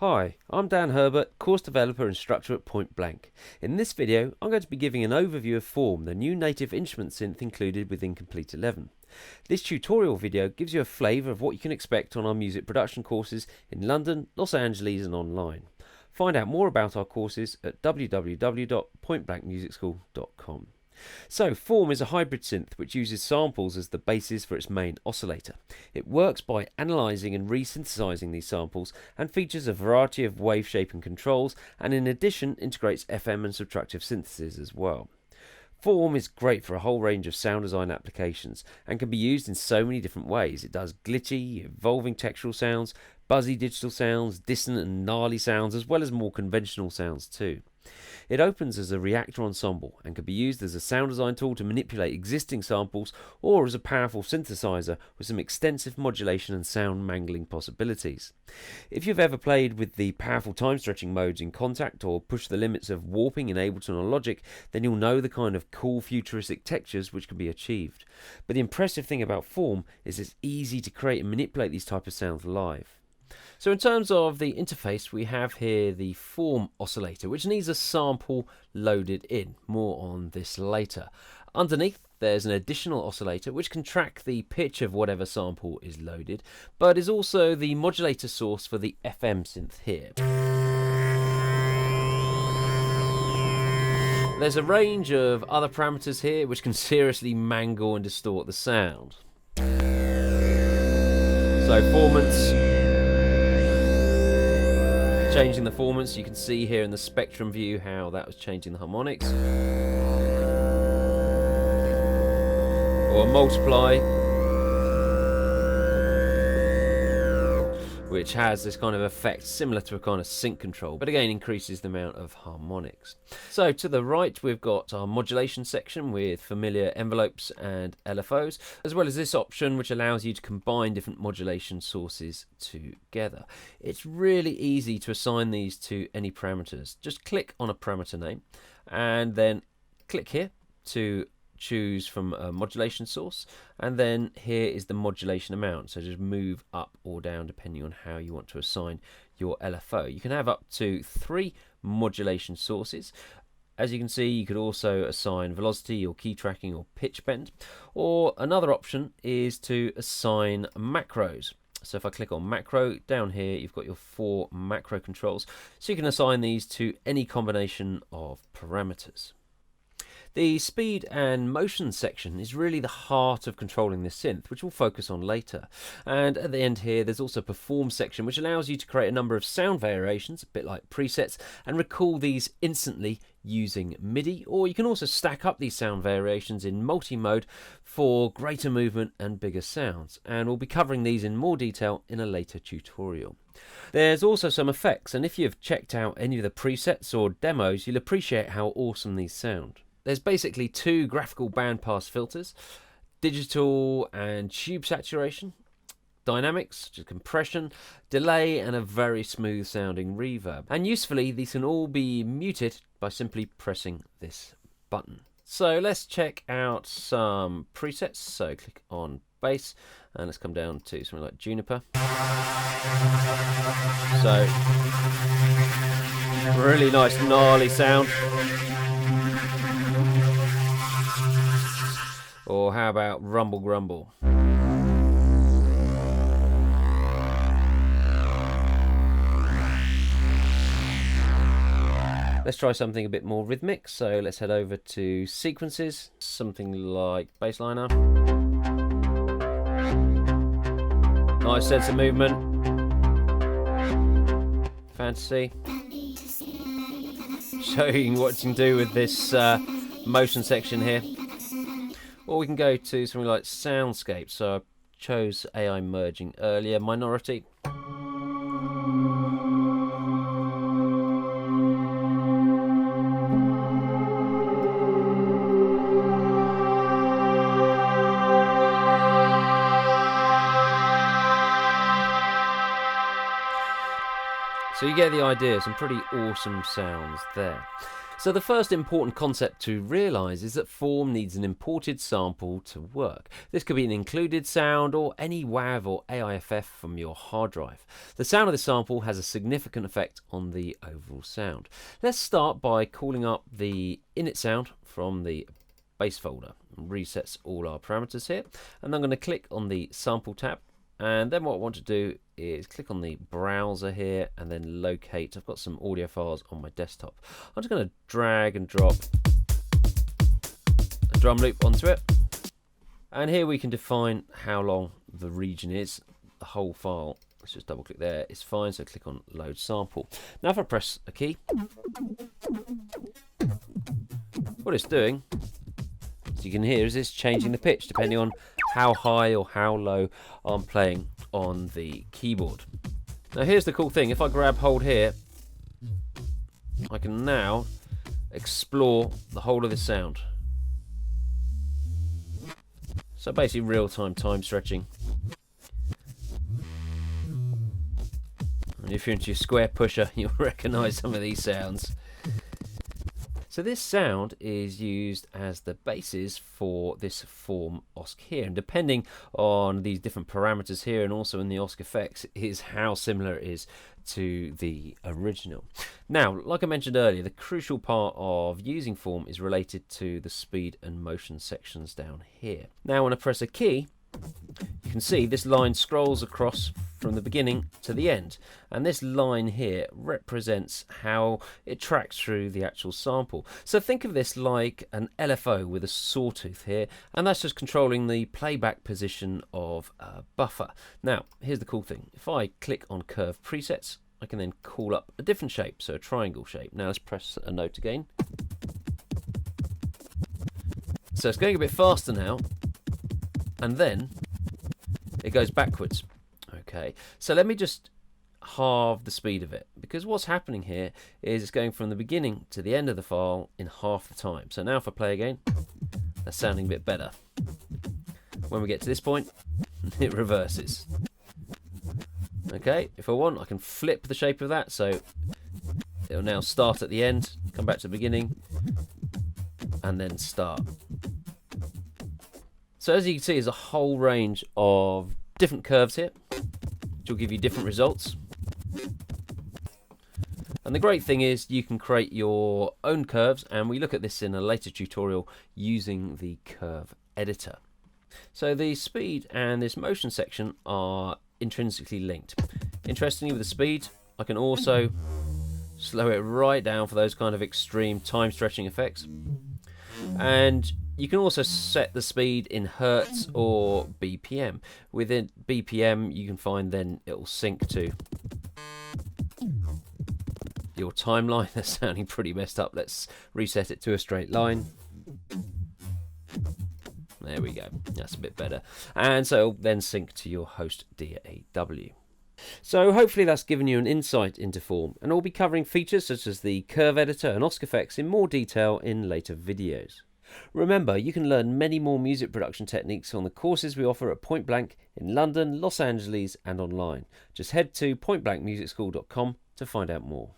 Hi, I'm Dan Herbert, course developer and instructor at Point Blank. In this video, I'm going to be giving an overview of Form, the new native instrument synth included within Komplete 11. This tutorial video gives you a flavour of what you can expect on our music production courses in London, Los Angeles and online. Find out more about our courses at www.pointblankmusicschool.com. So, Form is a hybrid synth which uses samples as the basis for its main oscillator. It works by analysing and resynthesizing these samples and features a variety of wave shaping controls, and in addition integrates FM and subtractive synthesis as well. Form is great for a whole range of sound design applications and can be used in so many different ways. It does glitchy, evolving textural sounds, buzzy digital sounds, dissonant and gnarly sounds, as well as more conventional sounds too. It opens as a reactor ensemble and can be used as a sound design tool to manipulate existing samples or as a powerful synthesizer with some extensive modulation and sound mangling possibilities. If you've ever played with the powerful time stretching modes in Contact or pushed the limits of warping in Ableton or Logic, then you'll know the kind of cool futuristic textures which can be achieved. But the impressive thing about Form is it's easy to create and manipulate these type of sounds live. So in terms of the interface, we have here the Form oscillator, which needs a sample loaded in. More on this later. Underneath, there's an additional oscillator which can track the pitch of whatever sample is loaded, but is also the modulator source for the FM synth here. There's a range of other parameters here which can seriously mangle and distort the sound. So formants. Changing the formants, you can see here in the spectrum view how that was changing the harmonics. Or multiply, which has this kind of effect similar to a kind of sync control, but again increases the amount of harmonics. So to the right we've got our modulation section with familiar envelopes and LFOs, as well as this option which allows you to combine different modulation sources together. It's really easy to assign these to any parameters. Just click on a parameter name and then click here to choose from a modulation source, and then here is the modulation amount, so just move up or down depending on how you want to assign your LFO. You can have up to 3 modulation sources. As you can see, you could also assign velocity or key tracking or pitch bend, or another option is to assign macros. So if I click on macro, down here you've got your 4 macro controls, so you can assign these to any combination of parameters. The speed and motion section is really the heart of controlling this synth, which we'll focus on later. And at the end here, there's also a perform section, which allows you to create a number of sound variations, a bit like presets, and recall these instantly using MIDI, or you can also stack up these sound variations in multi-mode for greater movement and bigger sounds. And we'll be covering these in more detail in a later tutorial. There's also some effects, and if you've checked out any of the presets or demos, you'll appreciate how awesome these sound. There's basically 2 graphical bandpass filters, digital and tube saturation, dynamics, which is compression, delay, and a very smooth sounding reverb. And usefully, these can all be muted by simply pressing this button. So let's check out some presets. So click on bass and let's come down to something like Juniper. So really nice gnarly sound. Or how about Rumble Grumble? Let's try something a bit more rhythmic. So let's head over to sequences, something like bassliner. Nice sense of movement. Fantasy. Showing what you can do with this motion section here. Or we can go to something like soundscape. So I chose AI merging earlier, minority. So you get the idea, some pretty awesome sounds there. So the first important concept to realise is that Form needs an imported sample to work. This could be an included sound or any WAV or AIFF from your hard drive. The sound of this sample has a significant effect on the overall sound. Let's start by calling up the init sound from the base folder. Resets all our parameters here, and I'm going to click on the sample tab, and then what I want to do is click on the browser here and then locate. I've got some audio files on my desktop. I'm just going to drag and drop a drum loop onto it, and here we can define how long the region is. The whole file, let's just double click there, is fine, so click on load sample. Now if I press a key, what it's doing, as you can hear, is it's changing the pitch depending on how high or how low I'm playing on the keyboard. Now here's the cool thing, if I grab hold here, I can now explore the whole of the sound. So basically real-time time stretching. And if you're into your square pusher, you'll recognise some of these sounds. So this sound is used as the basis for this Form OSC here, and depending on these different parameters here and also in the OSC effects is how similar it is to the original. Now, like I mentioned earlier, the crucial part of using Form is related to the speed and motion sections down here. Now when I press a key, you can see this line scrolls across from the beginning to the end, and this line here represents how it tracks through the actual sample. So think of this like an LFO with a sawtooth here, and that's just controlling the playback position of a buffer. Now here's the cool thing, if I click on curve presets, I can then call up a different shape, so a triangle shape. Now let's press a note again. So it's going a bit faster now, and then it goes backwards. Okay, so let me just halve the speed of it, because what's happening here is it's going from the beginning to the end of the file in half the time. So now if I play again, that's sounding a bit better. When we get to this point, it reverses. Okay, if I want, I can flip the shape of that, so it'll now start at the end, come back to the beginning, and then start. So as you can see, there's a whole range of different curves here, which will give you different results. And the great thing is you can create your own curves, and we look at this in a later tutorial using the curve editor. So the speed and this motion section are intrinsically linked. Interestingly, with the speed, I can also slow it right down for those kind of extreme time stretching effects. And you can also set the speed in Hertz or BPM. Within BPM, you can find then it will sync to your timeline. That's sounding pretty messed up. Let's reset it to a straight line. There we go. That's a bit better. And so it'll then sync to your host DAW. So hopefully that's given you an insight into Form, and I'll be covering features such as the curve editor and OSC effects in more detail in later videos. Remember, you can learn many more music production techniques on the courses we offer at Point Blank in London, Los Angeles and online. Just head to pointblankmusicschool.com to find out more.